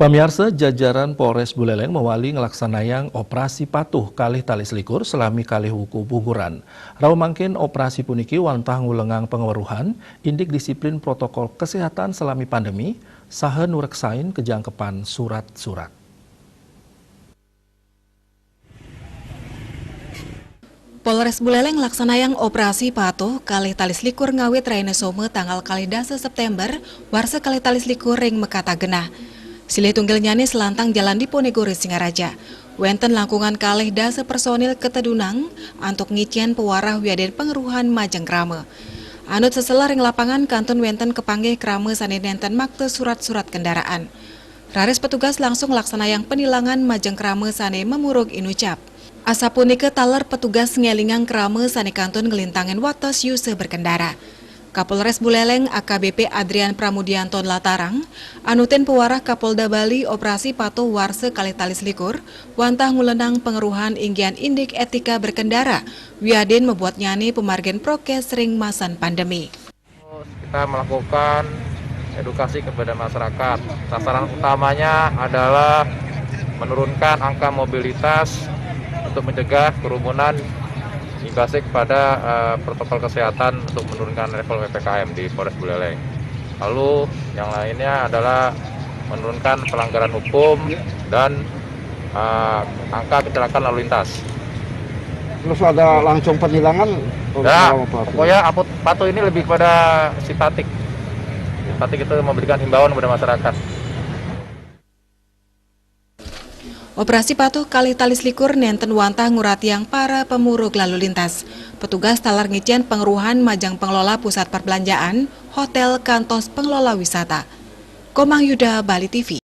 Pamirsa, jajaran Polres Buleleng mewali ngelaksanayang operasi patuh kalih tali selikur selami kalih wuku buguran. Raw mangkin operasi puniki wantah ngulengang pengeweruhan, indik disiplin protokol kesehatan selami pandemi, saha nureksain kejangkepan surat-surat. Polres Buleleng laksanayang operasi patuh kalih tali selikur ngawit raine some tanggal kalih dasa September warsa kalih tali selikur ring mekata genah. Silih tunggil nyani selantang jalan Diponegoro Singaraja. Wenten langkungan kalih dasa personil ketedunang antuk ngician pewarah wiaden pengeruhan majeng krame. Anut seselah ring lapangan kantun wenten kepanggih krame sane nenten makte surat-surat kendaraan. Raris petugas langsung laksanayang penilangan majeng krame sane memurug inucap. Asapunike taler petugas ngelingang krame sane kantun ngelintangin watos yuse berkendara. Kapolres Buleleng AKBP Adrian Pramudianto Latarang, anutin pewarah Kapolda Bali operasi patuh warse kalih tali selikur, wantah ngulenang pengeruhan inggian indik etika berkendara, wiaden membuat nyani pemargen prokes ring masan pandemi. Kita melakukan edukasi kepada masyarakat. Sasaran utamanya adalah menurunkan angka mobilitas untuk mencegah kerumunan imbasnya kepada protokol kesehatan untuk menurunkan level PPKM di Polres Buleleng. Lalu yang lainnya adalah menurunkan pelanggaran hukum dan angka kecelakaan lalu lintas. Terus ada langsung penilangan? Ya, pokoknya patuh ini lebih pada simpatik. Simpatik itu memberikan himbauan kepada masyarakat. Operasi patuh kalih tali selikur nenten wantah nguratiang para pemurug lalu lintas. Petugas talar ngician pengeruhan majang pengelola pusat perbelanjaan, hotel, kantos pengelola wisata. Komang Yuda, Bali TV.